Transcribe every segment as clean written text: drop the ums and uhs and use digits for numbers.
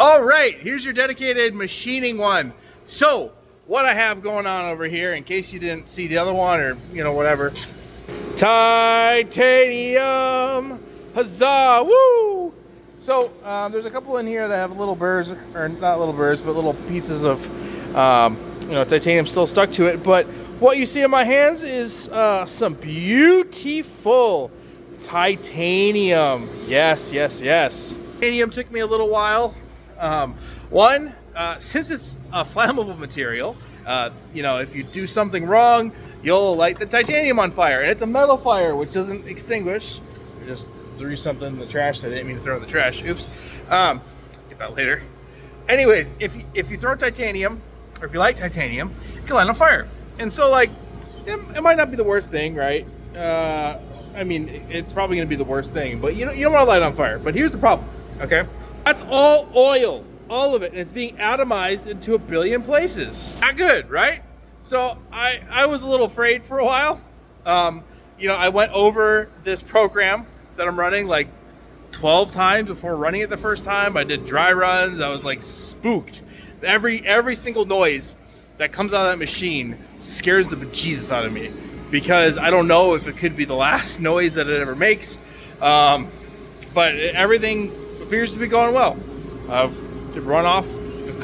All right, here's your dedicated machining one. So what I have going on over here, in case you didn't see the other one or whatever, titanium, huzzah, woo! So there's a couple in here that have little burrs, or not little burrs, but little pieces of titanium still stuck to it. But what you see in my hands is some beautiful titanium. Yes. Titanium took me a little while. Since it's a flammable material, if you do something wrong, you'll light the titanium on fire. And it's a metal fire, which doesn't extinguish. I just threw something in the trash that I didn't mean to throw in the trash. Oops. Get that later. Anyways, if you throw titanium, or if you light titanium, it can light on fire. And so, it might not be the worst thing, right? It's probably going to be the worst thing, but you don't want to light it on fire. But here's the problem, okay? That's all oil, all of it, and it's being atomized into a billion places. Not good, right? So I was a little afraid for a while. I went over this program that I'm running 12 times before running it the first time. I did dry runs. I was spooked. Every single noise that comes out of that machine scares the bejesus out of me, because I don't know if it could be the last noise that it ever makes. But everything appears to be going well. I've run off a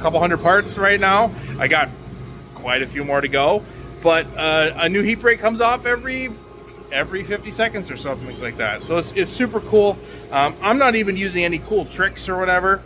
couple hundred parts right now. I got quite a few more to go, but a new heat break comes off every 50 seconds or something like that. So it's super cool. I'm not even using any cool tricks or whatever.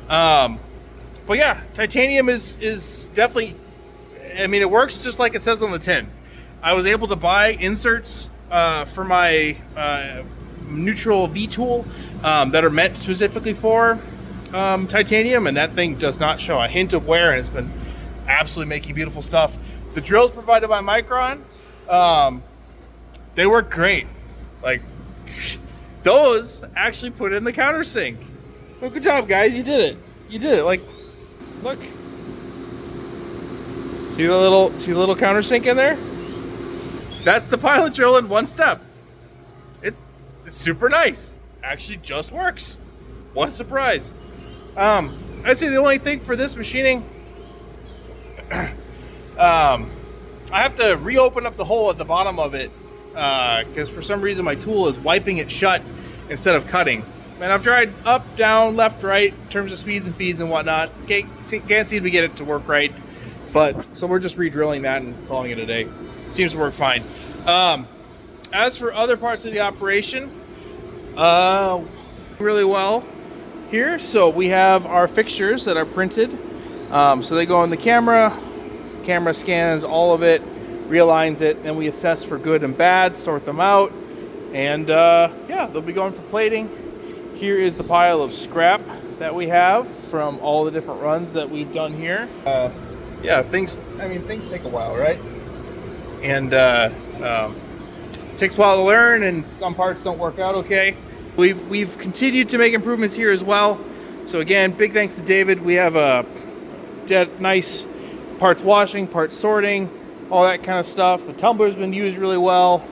But yeah, titanium is definitely, it works just like it says on the tin. I was able to buy inserts for my neutral V-tool that are meant specifically for titanium, and that thing does not show a hint of wear, and it's been absolutely making beautiful stuff. The drills provided by Micron, they work great. Those actually put in the countersink. So good job, guys. You did it. Look. See the little countersink in there? That's the pilot drill in one step. It's super nice. Actually just works. What a surprise. I'd say the only thing for this machining, I have to reopen up the hole at the bottom of it, because for some reason my tool is wiping it shut instead of cutting. And I've tried up, down, left, right in terms of speeds and feeds and whatnot. Can't seem to get it to work right. So we're just re-drilling that and calling it a day. Seems to work fine. As for other parts of the operation, really well here. So we have our fixtures that are printed. So they go in the camera scans all of it, realigns it, and we assess for good and bad, sort them out, and they'll be going for plating. Here is the pile of scrap that we have from all the different runs that we've done here. Things take a while, right? And takes a while to learn, and some parts don't work out okay. We've continued to make improvements here as well. So again, big thanks to David. We have a nice parts washing, parts sorting, all that kind of stuff. The tumbler's been used really well.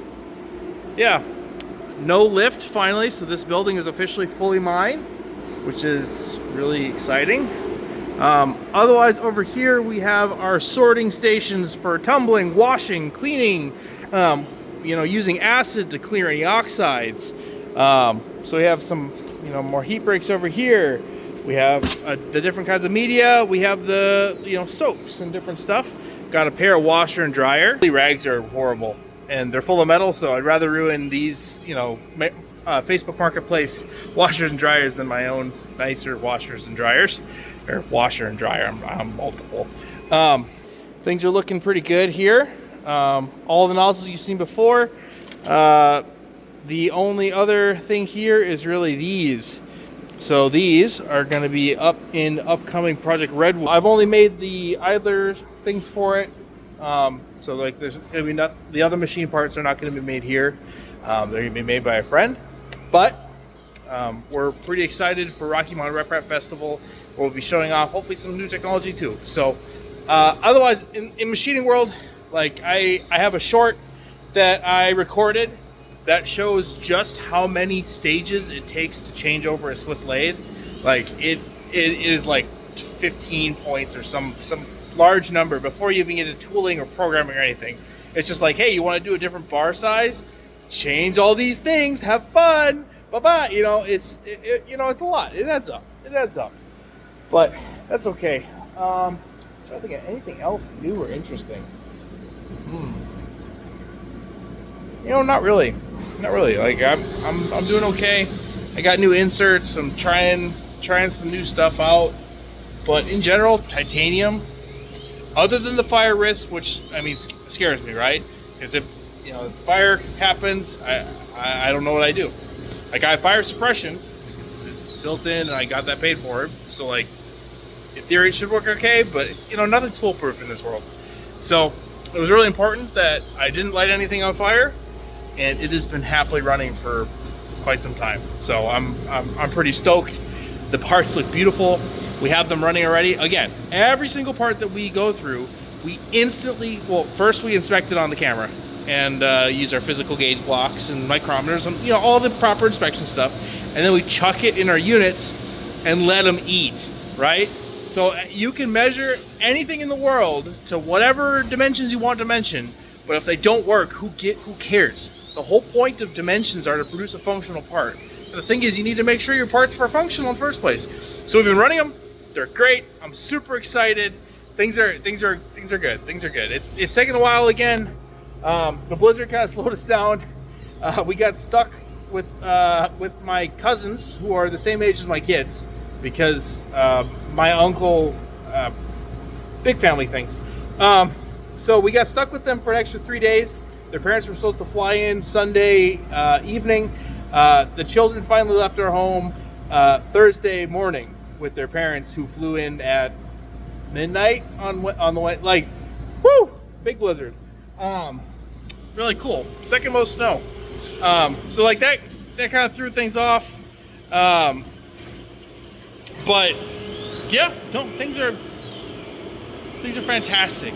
Yeah, no lift finally, so this building is officially fully mine, which is really exciting. Otherwise, over here we have our sorting stations for tumbling, washing, cleaning, using acid to clear any oxides. So we have some, more heat breaks over here. We have the different kinds of media. We have the, soaps and different stuff. Got a pair of washer and dryer. The rags are horrible, and they're full of metal, so I'd rather ruin these, Facebook Marketplace washers and dryers than my own nicer washers and dryers. Or washer and dryer, I'm multiple. Things are looking pretty good here. All the nozzles you've seen before. The only other thing here is really these. So these are going to be up in upcoming Project Redwood. I've only made the idler things for it. So there's going to be the other machine parts are not going to be made here. They're going to be made by a friend. But we're pretty excited for Rocky Mountain Rep Rap Festival. We'll be showing off hopefully some new technology too. So otherwise, in machining world, I have a short that I recorded that shows just how many stages it takes to change over a Swiss lathe. It it is like 15 points or some large number before you even get into tooling or programming or anything. It's just like, hey, you want to do a different bar size? Change all these things, have fun, bye-bye. You know, it's a lot. It adds up. But that's okay. I'm trying to think of anything else new or interesting. You know, not really. Like I'm doing okay. I got new inserts. I'm trying some new stuff out. But in general, titanium, other than the fire risk, which I mean scares me, right? Because if fire happens, I don't know what I do. Like, I have fire suppression built in, and I got that paid for. So like, in theory, it should work okay. But nothing's foolproof in this world. So it was really important that I didn't light anything on fire, and it has been happily running for quite some time. So I'm pretty stoked. The parts look beautiful. We have them running already. Again, every single part that we go through, we instantly, first we inspect it on the camera and use our physical gauge blocks and micrometers and all the proper inspection stuff. And then we chuck it in our units and let them eat, right? So you can measure anything in the world to whatever dimensions you want to dimension, but if they don't work, who cares? The whole point of dimensions are to produce a functional part. The thing is, you need to make sure your parts are functional in the first place. So we've been running them. They're great. I'm super excited. Things are good. It's taking a while again. The blizzard kind of slowed us down. We got stuck with my cousins, who are the same age as my kids, because my uncle, big family things. So we got stuck with them for an extra 3 days. Their parents were supposed to fly in Sunday evening. The children finally left our home Thursday morning with their parents, who flew in at midnight on the way. Like, whoo, big blizzard. Really cool. Second most snow. So like that kind of threw things off. But yeah, things are fantastic.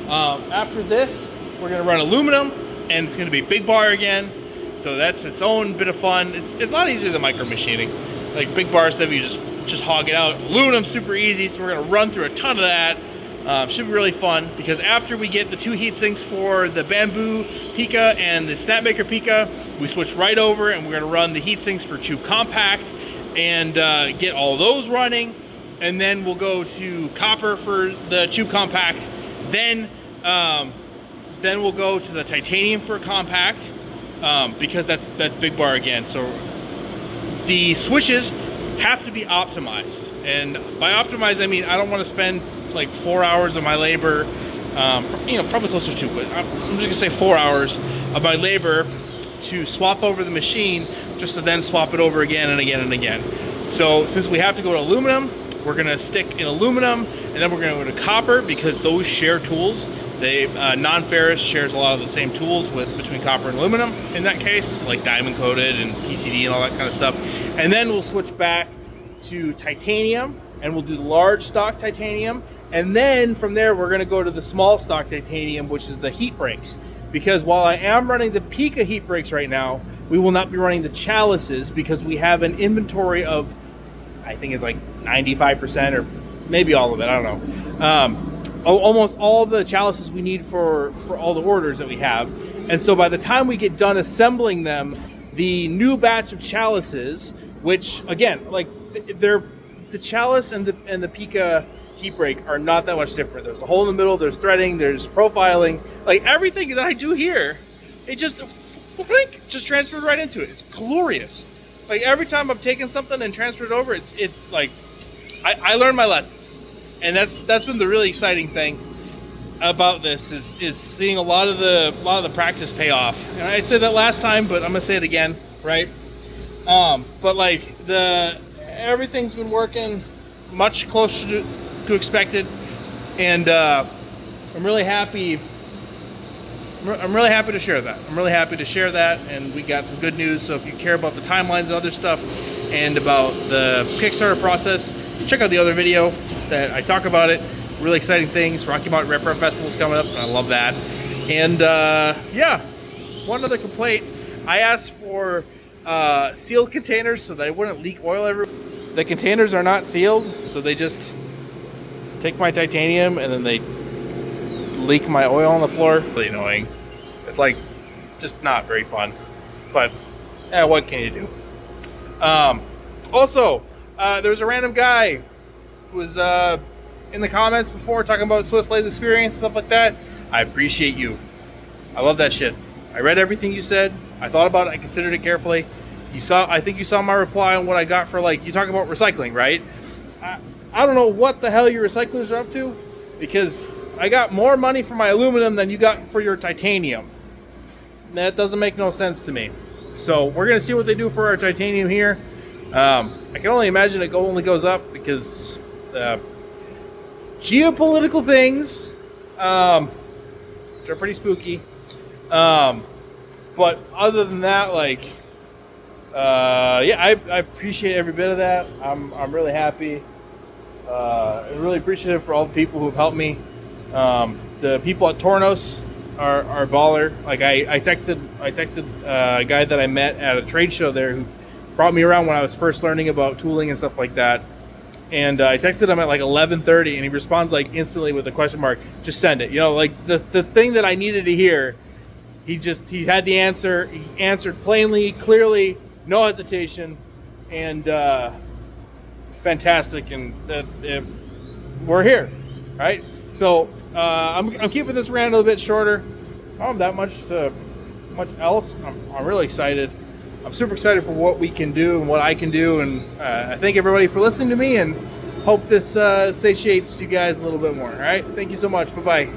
After this, we're gonna run aluminum, and it's gonna be big bar again. So that's its own bit of fun. It's a lot easier than micro machining. Like, big bar stuff, you just hog it out. Aluminum's super easy, so we're gonna run through a ton of that. Should be really fun, because after we get the 2 heat sinks for the bamboo Pika and the Snapmaker Pika, we switch right over and we're gonna run the heat sinks for Tube Compact and get all those running. And then we'll go to copper for the Tube Compact. Then we'll go to the titanium for compact, because that's big bar again. So the switches have to be optimized, and by optimized I mean I don't want to spend like 4 hours of my labor, probably closer to, but I'm just gonna say 4 hours of my labor to swap over the machine, just to then swap it over again and again and again. So since we have to go to aluminum, we're gonna stick in aluminum, and then we're gonna go to copper, because those share tools. They non-ferrous shares a lot of the same tools between copper and aluminum in that case, like diamond coated and PCD and all that kind of stuff. And then we'll switch back to titanium, and we'll do the large stock titanium. And then from there, we're gonna go to the small stock titanium, which is the heat brakes. Because while I am running the Pika heat brakes right now, we will not be running the chalices, because we have an inventory of, I think it's like 95%, or maybe all of it, I don't know. Almost all the chalices we need for all the orders that we have. And so by the time we get done assembling them, the new batch of chalices, which again, like the chalice and the Pika heat brake are not that much different. There's a hole in the middle, there's threading, there's profiling, like everything that I do here, it just transferred right into it. It's glorious. Like, every time I've taken something and transferred it over, it's like I learned my lessons. And that's been the really exciting thing about this, is seeing a lot of the practice pay off. And I said that last time, but I'm gonna say it again, right? But like everything's been working much closer to expected, and I'm really happy. I'm really happy to share that. And we got some good news. So if you care about the timelines and other stuff, and about the Kickstarter process, check out the other video that I talk about it. Really exciting things. Rocky Mountain Rep Run Festival is coming up, and I love that. And yeah, one other complaint. I asked for sealed containers so that I wouldn't leak oil everywhere. the containers are not sealed, so they just take my titanium and then they leak my oil on the floor. Really annoying. It's like just not very fun. But yeah, what can you do? Also, there was a random guy who was in the comments before talking about Swiss Lathe experience, stuff like that. I appreciate you. I love that shit. I read everything you said. I thought about it. I considered it carefully. I think you saw my reply on what I got for, like, you talk about recycling, right? I don't know what the hell your recyclers are up to, because I got more money for my aluminum than you got for your titanium. That doesn't make no sense to me. So we're gonna see what they do for our titanium here. I can only imagine it only goes up because geopolitical things, which are pretty spooky. But other than that, like, yeah, I appreciate every bit of that. I'm really happy. I'm really appreciative for all the people who've helped me. The people at Tornos are baller. Like, I texted a guy that I met at a trade show there who brought me around when I was first learning about tooling and stuff like that. And I texted him at like 11:30, and he responds like instantly with a question mark. Just send it. You know, like the thing that I needed to hear. He had the answer. He answered plainly, clearly, no hesitation, and fantastic. And we're here, right? So I'm keeping this rant a little bit shorter. I don't have that much else. I'm really excited. I'm super excited for what we can do and what I can do, and I thank everybody for listening to me, and hope this satiates you guys a little bit more. All right, thank you so much. Bye bye.